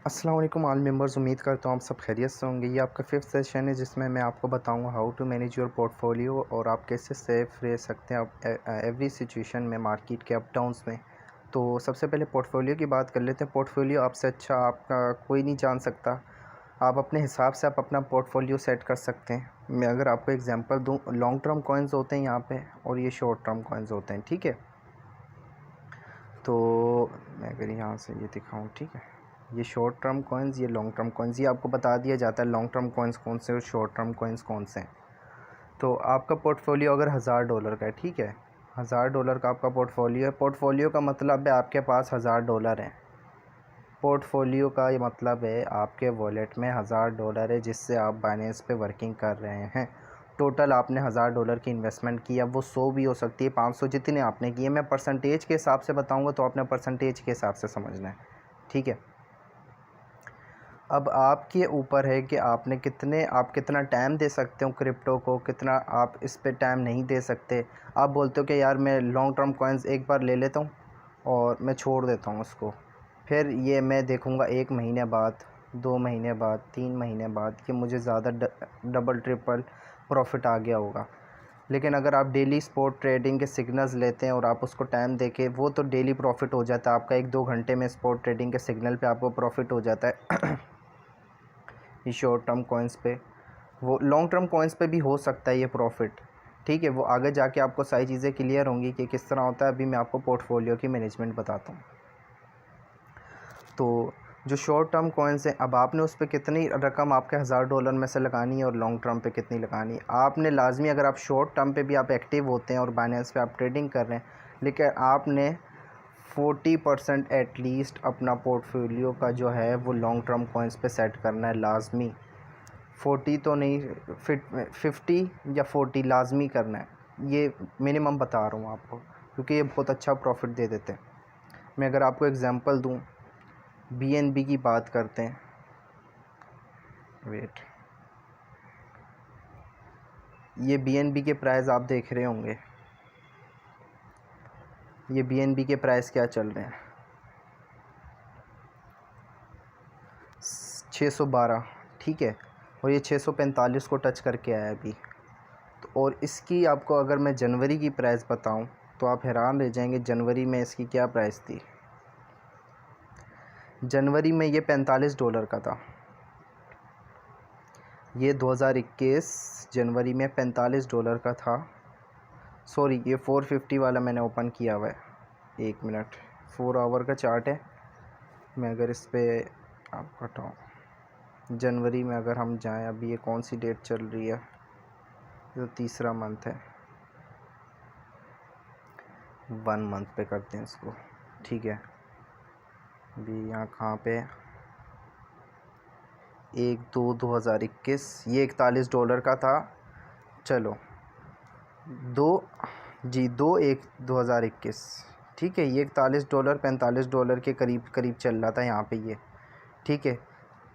अस्सलाम वालेकुम all members. उम्मीद करता हूँ आप सब खैरियत से होंगे। ये आपका 5th सेशन है जिसमें मैं आपको बताऊंगा how to manage your portfolio और आप कैसे सेफ रह सकते हैं आप एवरी सिचुएशन में, मार्केट के अप डाउन्स में। तो सबसे पहले पोर्टफोलियो की बात कर लेते हैं। पोर्टफोलियो आपसे अच्छा आपका कोई नहीं जान सकता। आप अपने हिसाब से आप अपना पोर्टफोलियो सेट कर सकते हैं। मैं अगर आपको एग्जांपल दूं, लॉन्ग टर्म कॉइन्स होते हैं यहाँ पे और ये शॉर्ट टर्म कॉइन्स होते हैं, ठीक है। तो मैं अगर यहाँ से ये दिखाऊँ, ठीक है, ये शॉर्ट टर्म कॉइन्स, ये लॉन्ग टर्म कॉइन्स, ये आपको बता दिया जाता है लॉन्ग टर्म कॉइन्स कौन से और शॉर्ट टर्म कॉइन्स कौन से हैं। तो आपका पोर्टफोलियो अगर $1000 का है, ठीक है, $1000 का आपका पोर्टफोलियो है। पोर्टफोलियो का मतलब है आपके पास $1000 है। पोर्टफोलियो का ये मतलब है आपके वॉलेट में $1000 है जिससे आप बाइनेंस पे वर्किंग कर रहे हैं। टोटल आपने $1000 की इन्वेस्टमेंट की है, वो 100 भी हो सकती है, 500, जितने आपने की है। मैं परसेंटेज के हिसाब से बताऊंगा तो आपने परसेंटेज के हिसाब से समझना है, ठीक है। अब आपके ऊपर है कि आप कितना टाइम दे सकते हो क्रिप्टो को, कितना आप इस पे टाइम नहीं दे सकते। आप बोलते हो कि यार मैं लॉन्ग टर्म कॉइन्स एक बार ले लेता हूँ और मैं छोड़ देता हूँ उसको, फिर ये मैं देखूँगा 1 महीने बाद, 2 महीने बाद, 3 महीने बाद कि मुझे ज़्यादा डबल ट्रिपल प्रॉफिट आ गया होगा। लेकिन अगर आप डेली स्पॉट ट्रेडिंग के सिग्नल्स लेते हैं और आप उसको टाइम देके, वो तो डेली प्रॉफिट हो जाता है आपका, 1-2 घंटे में स्पॉट ट्रेडिंग के सिग्नल पे आपको प्रॉफिट हो जाता है। ये शॉर्ट टर्म कॉइन्स पे, वो लॉन्ग टर्म कॉइन्स पे भी हो सकता है ये प्रॉफिट, ठीक है। वो आगे जाके आपको सारी चीज़ें क्लियर होंगी कि किस तरह होता है। अभी मैं आपको पोर्टफोलियो की मैनेजमेंट बताता हूँ। तो जो शॉर्ट टर्म कॉइन्स हैं, अब आपने उस पर कितनी रकम आपके $1000 में से लगानी है और लॉन्ग टर्म पे कितनी लगानी है। आपने लाजमी, अगर आप शॉर्ट टर्म पे भी आप एक्टिव होते हैं और बाइनेंस पे आप ट्रेडिंग कर रहे हैं, लेकिन आपने 40% एटलीस्ट अपना पोर्टफोलियो का जो है वो लॉन्ग टर्म कॉइन्स पे सेट करना है लाजमी। 40 तो नहीं, 50 या 40 लाजमी करना है। ये मिनिमम बता रहा हूँ आपको क्योंकि ये बहुत अच्छा प्रॉफिट दे देते हैं। मैं अगर आपको एग्जांपल दूँ, BNB की बात करते हैं। वेट, ये BNB के प्राइस आप देख रहे होंगे। ये BNB के प्राइस क्या चल रहे हैं, 612, ठीक है, और ये 645 को टच करके आया अभी। तो और इसकी आपको अगर मैं जनवरी की प्राइस बताऊं तो आप हैरान रह जाएंगे। जनवरी में इसकी क्या प्राइस थी, जनवरी में ये $45 का था। ये 2021 जनवरी में $45 का था। सॉरी, ये 450 वाला मैंने ओपन किया हुआ है। 1 मिनट, 4 आवर का चार्ट है। मैं अगर इस पर आप हटाऊँ, जनवरी में अगर हम जाएं, अभी ये कौन सी डेट चल रही है, ये तो तीसरा मंथ है, 1 मंथ पे करते हैं इसको, ठीक है। अभी यहाँ कहाँ पे, 1/2/2021, ये $41 का था। चलो 2/1/2021, ठीक है। ये $41 $45 के करीब करीब चल रहा था यहाँ पे ये, ठीक है।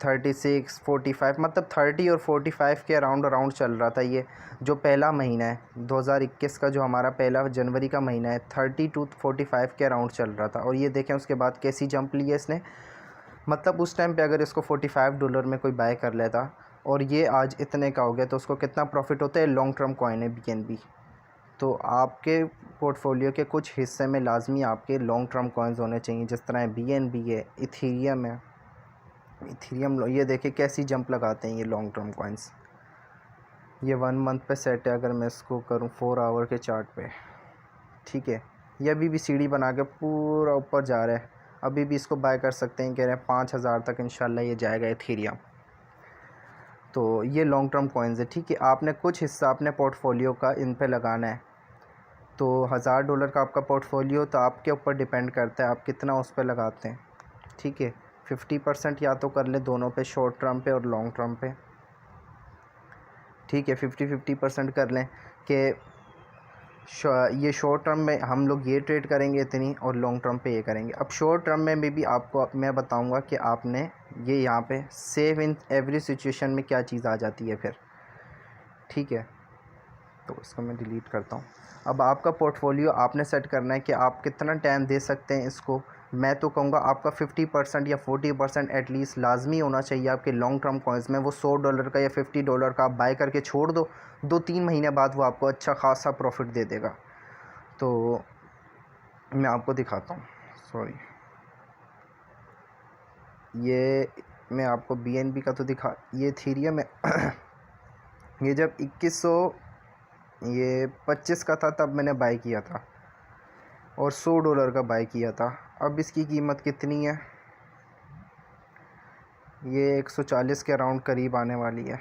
36 45 मतलब 30 और 45 के अराउंड अराउंड चल रहा था ये। जो पहला महीना है 2021 का, जो हमारा पहला जनवरी का महीना है, 30 to 45 के अराउंड चल रहा था। और ये देखें उसके बाद कैसी जंप ली है इसने। मतलब उस टाइम पे अगर इसको $45 में कोई बाय कर लेता और ये आज इतने का हो गया तो उसको कितना प्रॉफिट होता है। लॉन्ग टर्म कॉइन है BNB। तो आपके पोर्टफोलियो के कुछ हिस्से में लाजमी आपके लॉन्ग टर्म कॉइन्स होने चाहिए, जिस तरह BNB है, इथीरियम है। इथीरियम, ये देखिए कैसी जंप लगाते हैं ये लॉन्ग टर्म कॉइन्स। ये 1 मंथ पे सेट है। अगर मैं इसको करूँ 4 आवर के चार्ट पे, ठीक है, ये अभी भी सीढ़ी बना के पूरा ऊपर जा रहा है। अभी भी इसको बाय कर सकते हैं, कह रहे हैं 5000 तक इंशाल्लाह ये जाएगा इथीरियम। तो ये लॉन्ग टर्म कॉइन्स है, ठीक है। आपने कुछ हिस्सा अपने पोर्टफोलियो का इन पे लगाना है। तो $1000 का आपका पोर्टफोलियो, तो आपके ऊपर डिपेंड करता है आप कितना उस पर लगाते हैं, ठीक है। 50% या तो कर लें दोनों पे, शॉर्ट टर्म पे और लॉन्ग टर्म पे, ठीक है। 50-50% कर लें कि ये शॉर्ट टर्म में हम लोग ये ट्रेड करेंगे इतनी और लॉन्ग टर्म पे ये करेंगे। अब शॉर्ट टर्म में भी आपको मैं बताऊंगा कि आपने ये यहाँ पे सेव इन एवरी सिचुएशन में क्या चीज़ आ जाती है फिर, ठीक है। तो इसको मैं डिलीट करता हूँ। अब आपका पोर्टफोलियो आपने सेट करना है कि आप कितना टाइम दे सकते हैं इसको मैं तो कहूँगा आपका 50% या 40% एटलीस्ट लाजमी होना चाहिए आपके लॉन्ग टर्म कॉइन्स में। वो $100 का या $50 का आप बाय करके छोड़ दो, 2-3 महीने बाद वो आपको अच्छा खासा प्रॉफिट दे देगा। तो मैं आपको दिखाता हूँ, सॉरी, ये मैं आपको BNB का तो दिखा, ये इथेरियम है ये जब 2125 का था तब मैंने बाय किया था और $100 का बाय किया था। अब इसकी कीमत कितनी है, ये 140 के अराउंड करीब आने वाली है।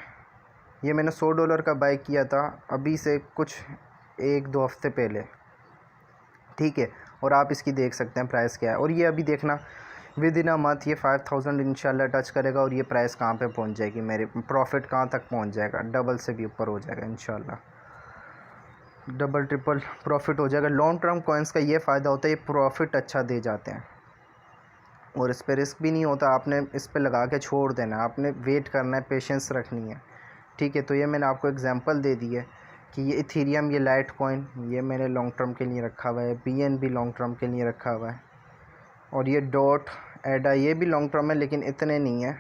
ये मैंने $100 का बाय किया था अभी से कुछ 1-2 हफ्ते पहले, ठीक है। और आप इसकी देख सकते हैं प्राइस क्या है। और ये अभी देखना विद इन अ मंथ ये 5000 इंशाल्लाह टच करेगा और ये प्राइस कहाँ पे पहुँच जाएगी, मेरे प्रॉफिट कहाँ तक पहुँच जाएगा, डबल से भी ऊपर हो जाएगा इंशाल्लाह, डबल ट्रिपल प्रॉफिट हो जाएगा। लॉन्ग टर्म कॉइन्स का ये फ़ायदा होता है, ये प्रॉफिट अच्छा दे जाते हैं और इस पर रिस्क भी नहीं होता। आपने इस पर लगा के छोड़ देना, आपने वेट करना है, पेशेंस रखनी है, ठीक है। तो ये मैंने आपको एग्जांपल दे दी है कि ये इथेरियम, ये लाइट कॉइन, ये मैंने लॉन्ग टर्म के लिए रखा हुआ है, BNB लॉन्ग टर्म के लिए रखा हुआ है, और ये डॉट एडा ये भी लॉन्ग टर्म है लेकिन इतने नहीं है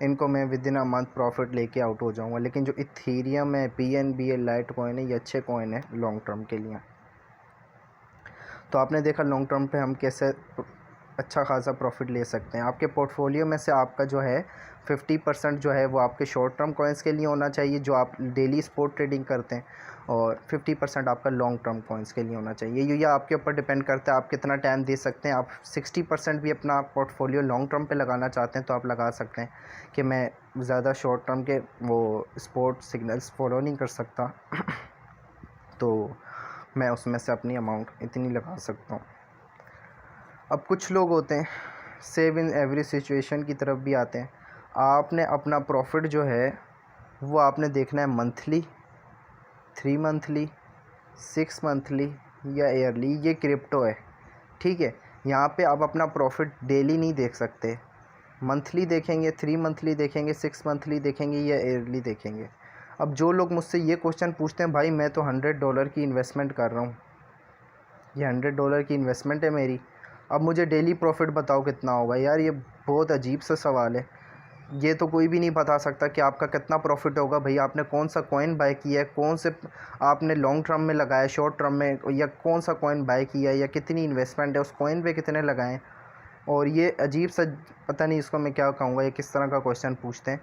इनको मैं with in a month profit लेके आउट हो जाऊंगा। लेकिन जो इथेरियम है, BNB है, लाइट कॉइन है, ये अच्छे कॉइन है लॉन्ग टर्म के लिए। तो आपने देखा लॉन्ग टर्म पे हम कैसे अच्छा खासा प्रॉफिट ले सकते हैं। आपके पोर्टफोलियो में से आपका जो है 50% जो है वो आपके शॉर्ट टर्म कॉइन्स के लिए होना चाहिए जो आप डेली स्पॉट ट्रेडिंग करते हैं, और 50% आपका लॉन्ग टर्म कॉइन्स के लिए होना चाहिए। ये आपके ऊपर डिपेंड करता है आप कितना टाइम दे सकते हैं। आप 60% भी अपना पोर्टफोलियो लॉन्ग टर्म पे लगाना चाहते हैं तो आप लगा सकते हैं कि मैं ज़्यादा शॉर्ट टर्म के वो स्पॉट सिग्नल्स फॉलो नहीं कर सकता तो मैं उसमें से अपनी अमाउंट इतनी लगा सकता हूँ। अब कुछ लोग होते हैं सेव इन एवरी सिचुएशन की तरफ भी आते हैं। आपने अपना प्रॉफिट जो है वो आपने देखना है मंथली, 3 मंथली, 6 मंथली या ईयरली। ये क्रिप्टो है, ठीक है। यहाँ पे आप अपना प्रॉफिट डेली नहीं देख सकते, मंथली देखेंगे, 3 मंथली देखेंगे, 6 मंथली देखेंगे या ईयरली देखेंगे। अब जो लोग मुझसे ये क्वेश्चन पूछते हैं, भाई मैं तो $100 की इन्वेस्टमेंट कर रहा हूँ, ये $100 की इन्वेस्टमेंट है मेरी, अब मुझे डेली प्रॉफिट बताओ कितना होगा। यार ये बहुत अजीब सा सवाल है, ये तो कोई भी नहीं बता सकता कि आपका कितना प्रॉफिट होगा। भाई आपने कौन सा कॉइन बाय किया है, कौन से आपने लॉन्ग टर्म में लगाया, शॉर्ट टर्म में, या कौन सा कॉइन बाय किया है, या कितनी इन्वेस्टमेंट है, उस कॉइन पे कितने लगाएं। और ये अजीब सा, पता नहीं इसको मैं क्या कहूँगा, ये किस तरह का क्वेश्चन पूछते हैं।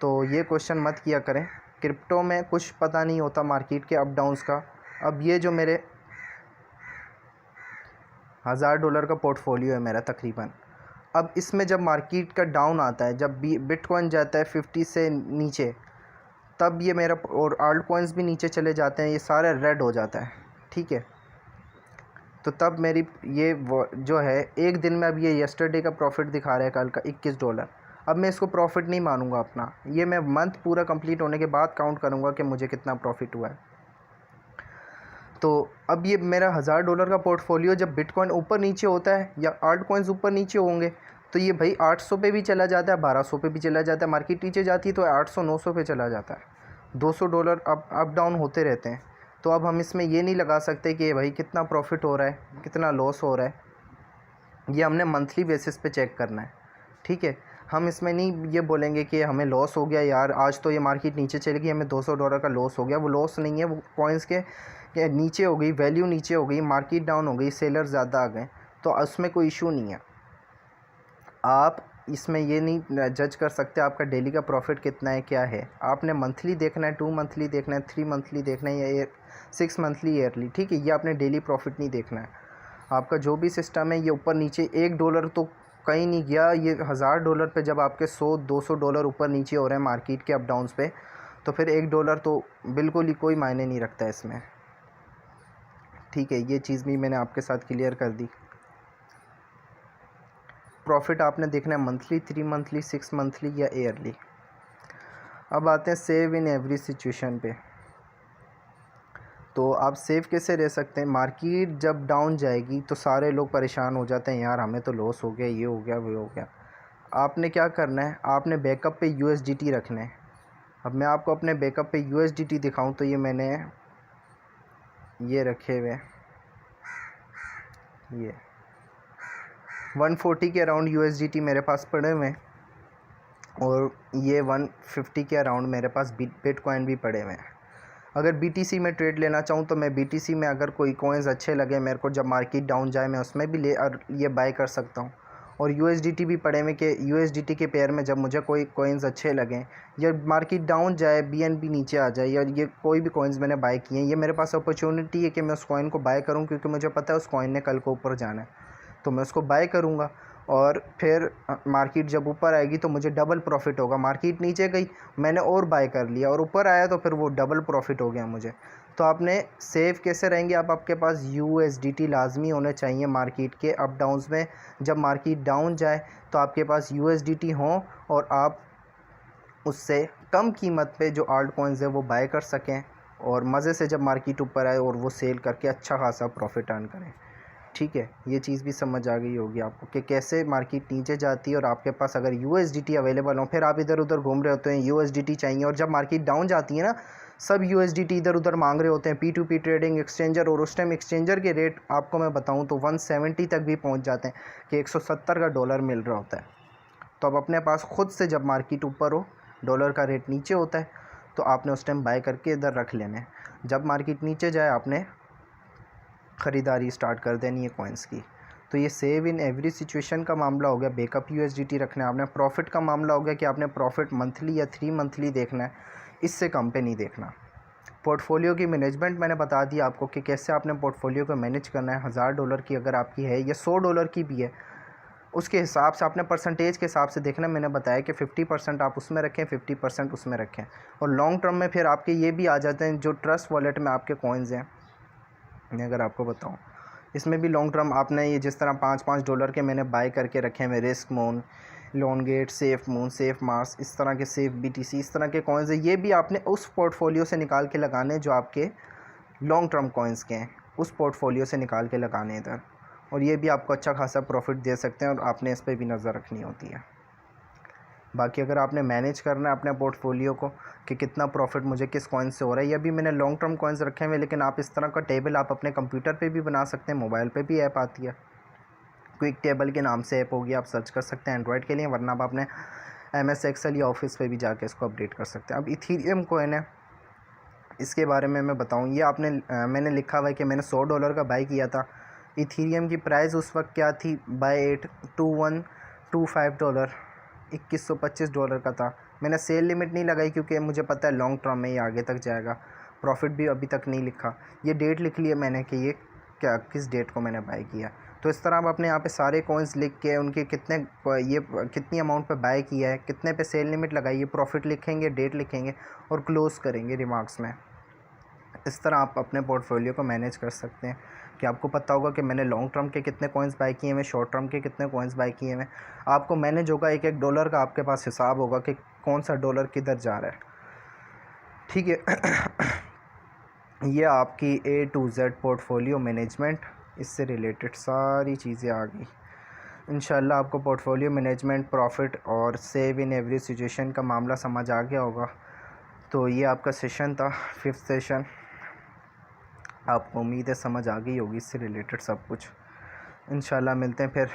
तो ये क्वेश्चन मत किया करें। क्रिप्टो में कुछ पता नहीं होता मार्केट के अप डाउन्स का। अब ये जो मेरे $1000 का पोर्टफोलियो है मेरा तकरीबन, अब इसमें जब मार्केट का डाउन आता है, जब बिटकॉइन जाता है 50 से नीचे, तब ये मेरा, और आल्ट कॉइन्स भी नीचे चले जाते हैं, ये सारे रेड हो जाता है, ठीक है। तो तब मेरी ये जो है एक दिन में, अब ये यस्टरडे का प्रॉफिट दिखा रहा है कल का $21। अब मैं इसको प्रॉफिट नहीं मानूंगा अपना, ये मैं मंथ पूरा कंप्लीट होने के बाद काउंट करूंगा कि मुझे कितना प्रॉफिट हुआ है। तो अब ये मेरा $1000 का पोर्टफोलियो जब बिटकॉइन ऊपर नीचे होता है या आल्ट कॉइन्स ऊपर नीचे होंगे तो ये भाई 800 पे भी चला जाता है, 1200 पे भी चला जाता है, मार्केट नीचे जाती है तो 800-900 पे चला जाता है, $200 अप डाउन होते रहते हैं। तो अब हम इसमें ये नहीं लगा सकते कि भाई कितना प्रॉफिट हो रहा है, कितना लॉस हो रहा है, ये हमने मंथली बेसिस पे चेक करना है, ठीक है। हम इसमें नहीं ये बोलेंगे कि हमें लॉस हो गया यार, आज तो ये मार्केट नीचे चली गई, हमें $200 का लॉस हो गया। वो लॉस नहीं है, वो कॉइन्स के नीचे हो गई, वैल्यू नीचे हो गई, मार्केट डाउन हो गई, सेलर ज़्यादा आ गए, तो उसमें कोई इशू नहीं है। आप इसमें ये नहीं जज कर सकते आपका डेली का प्रॉफिट कितना है, क्या है। आपने मंथली देखना है, 2 मंथली देखना है, 3 मंथली देखना है, या 6 मंथली ईयरली, ठीक है। ये आपने डेली प्रॉफिट नहीं देखना है। आपका जो भी सिस्टम है ये ऊपर नीचे, $1 तो कहीं नहीं गया, ये $1000 पे जब आपके $100-200 ऊपर नीचे हो रहे हैं मार्केट के अप डाउन्स पे, तो फिर $1 तो बिल्कुल ही कोई मायने नहीं रखता है इसमें, ठीक है। ये चीज़ भी मैंने आपके साथ क्लियर कर दी। प्रॉफिट आपने देखना है मंथली, 3 मंथली, 6 मंथली या ईयरली। अब आते हैं सेव इन एवरी सिचुएशन पे। तो आप सेव कैसे रह सकते हैं। मार्केट जब डाउन जाएगी तो सारे लोग परेशान हो जाते हैं, यार हमें तो लॉस हो गया, ये हो गया, वो हो गया। आपने क्या करना है, आपने बैकअप पे USDT रखना है। अब मैं आपको अपने बैकअप पे USDT दिखाऊं तो ये मैंने ये रखे हुए, ये 140 के अराउंड USDT मेरे पास पड़े हुए हैं और ये 150 के अराउंड मेरे पास बिटकॉइन भी पड़े हुए हैं। अगर BTC में ट्रेड लेना चाहूँ तो मैं BTC में अगर कोई कॉइन्स अच्छे लगे मेरे को, जब मार्केट डाउन जाए मैं उसमें भी ले और ये बाय कर सकता हूँ। और USDT भी पड़े हुए कि USDT के पेयर में जब मुझे कोई कॉइन्स अच्छे लगें या मार्केट डाउन जाए, BNB नीचे आ जाए, या ये कोई भी कॉइन्स मैंने बाय किए हैं, ये मेरे पास अपॉर्चुनिटी है कि मैं उस कॉइन को बाय करूँ, क्योंकि मुझे पता है उस कॉइन ने कल को ऊपर जाना है, तो मैं उसको बाय करूँगा। और फिर मार्केट जब ऊपर आएगी तो मुझे डबल प्रॉफिट होगा। मार्केट नीचे गई, मैंने और बाय कर लिया और ऊपर आया तो फिर वो डबल प्रॉफिट हो गया मुझे। तो आपने सेव कैसे रहेंगे आप, आपके पास USDT लाजमी होने चाहिए मार्केट के अप डाउन्स में। जब मार्केट डाउन जाए तो आपके पास USDT हो और आप उससे कम कीमत पे जो आल्ट कॉइन्स है वो बाय कर सकें, और मज़े से जब मार्केट ऊपर आए और वो सेल करके अच्छा खासा प्रॉफिट अर्न करें। ठीक है, ये चीज़ भी समझ आ गई होगी आपको कि कैसे मार्केट नीचे जाती है और आपके पास अगर USDT अवेलेबल हो, फिर आप इधर उधर घूम रहे होते हैं, USDT चाहिए, और जब मार्केट डाउन जाती है ना, सब USDT इधर उधर मांग रहे होते हैं P2P ट्रेडिंग एक्सचेंजर, और उस टाइम एक्सचेंजर के रेट आपको मैं बताऊं तो 170 तक भी पहुंच जाते हैं कि 170 का डॉलर मिल रहा होता है। तो अब अपने पास खुद से जब मार्केट ऊपर हो, डॉलर का रेट नीचे होता है, तो आपने उस टाइम बाय करके इधर रख लेने हैं। जब मार्केट नीचे जाए आपने ख़रीदारी स्टार्ट कर देनी है कॉइन्स की। तो ये सेव इन एवरी सिचुएशन का मामला हो गया, बैकअप USDT रखना है आपने। प्रॉफिट का मामला हो गया कि आपने प्रॉफिट मंथली या 3 मंथली देखना है, इससे कम पे नहीं देखना। पोर्टफोलियो की मैनेजमेंट मैंने बता दिया आपको कि कैसे आपने पोर्टफोलियो को मैनेज करना है। $1000 की अगर आपकी है या $100 की भी है, उसके हिसाब से आपने परसेंटेज के हिसाब से देखना। मैंने बताया कि 50% आप उसमें रखें, 50% उसमें रखें। और लॉन्ग टर्म में फिर आपके ये भी आ जाते हैं जो ट्रस्ट वॉलेट में आपके कॉइन्स हैं। मैं अगर आपको बताऊं, इसमें भी लॉन्ग टर्म आपने ये जिस तरह $5 के मैंने बाय करके रखे हैं, रिस्क मून, लोनगेट, सेफ मून, सेफ मार्स, इस तरह के सेफ BTC, इस तरह के कॉइन्स है, ये भी आपने उस पोर्टफोलियो से निकाल के लगाने जो आपके लॉन्ग टर्म कॉइन्स के हैं, उस पोर्टफोलियो से निकाल के लगाने इधर। और ये भी आपको अच्छा खासा प्रॉफिट दे सकते हैं और आपने इस पर भी नज़र रखनी होती है। बाकी अगर आपने मैनेज करना है अपने पोर्टफोलियो को कि कितना प्रॉफिट मुझे किस कॉइन से हो रहा है, या भी मैंने लॉन्ग टर्म कॉइन्स रखे हुए, लेकिन आप इस तरह का टेबल आप अपने कंप्यूटर पे भी बना सकते हैं, मोबाइल पे भी ऐप आती है, क्विक टेबल के नाम से ऐप होगी, आप सर्च कर सकते हैं एंड्रॉयड के लिए, वरना आप अपने MS एक्सेल या ऑफिस पे भी जाके इसको अपडेट कर सकते हैं। अब इथीरियम कॉइन है, इसके बारे में मैं बताऊँ, ये मैंने लिखा हुआ है कि मैंने $100 का बाई किया था। इथीरियम की प्राइस उस वक्त क्या थी, बाय $2125, $2125 का था। मैंने सेल लिमिट नहीं लगाई क्योंकि मुझे पता है लॉन्ग टर्म में ये आगे तक जाएगा। प्रॉफिट भी अभी तक नहीं लिखा, ये डेट लिख लिया मैंने कि ये क्या किस डेट को मैंने बाय किया। तो इस तरह आप अपने यहाँ पे सारे कॉइन्स लिख के उनके कितनी अमाउंट पे बाय किया है, कितने पे सेल लिमिट लगाई है, प्रॉफिट लिखेंगे, डेट लिखेंगे और क्लोज़ करेंगे रिमार्क्स में। इस तरह आप अपने पोर्टफोलियो को मैनेज कर सकते हैं कि आपको पता होगा कि मैंने लॉन्ग टर्म के कितने कॉइन्स बाय किए हैं, शॉर्ट टर्म के कितने कॉइन्स बाय किए हैं। आपको मैनेज होगा, एक एक डॉलर का आपके पास हिसाब होगा कि कौन सा डॉलर किधर जा रहा है। ठीक है। ये आपकी A to Z portfolio management, इससे रिलेटेड सारी चीज़ें आ गई। इंशाल्लाह आपको पोर्टफोलियो मैनेजमेंट, प्रॉफिट और सेव इन एवरी सिचुएशन का मामला समझ आ गया होगा। तो ये आपका सेशन था, 5th सेशन। आपको उम्मीद है समझ आ गई होगी इससे रिलेटेड सब कुछ। इंशाल्लाह मिलते हैं फिर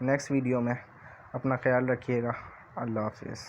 नेक्स्ट वीडियो में। अपना ख्याल रखिएगा। अल्लाह हाफिज़।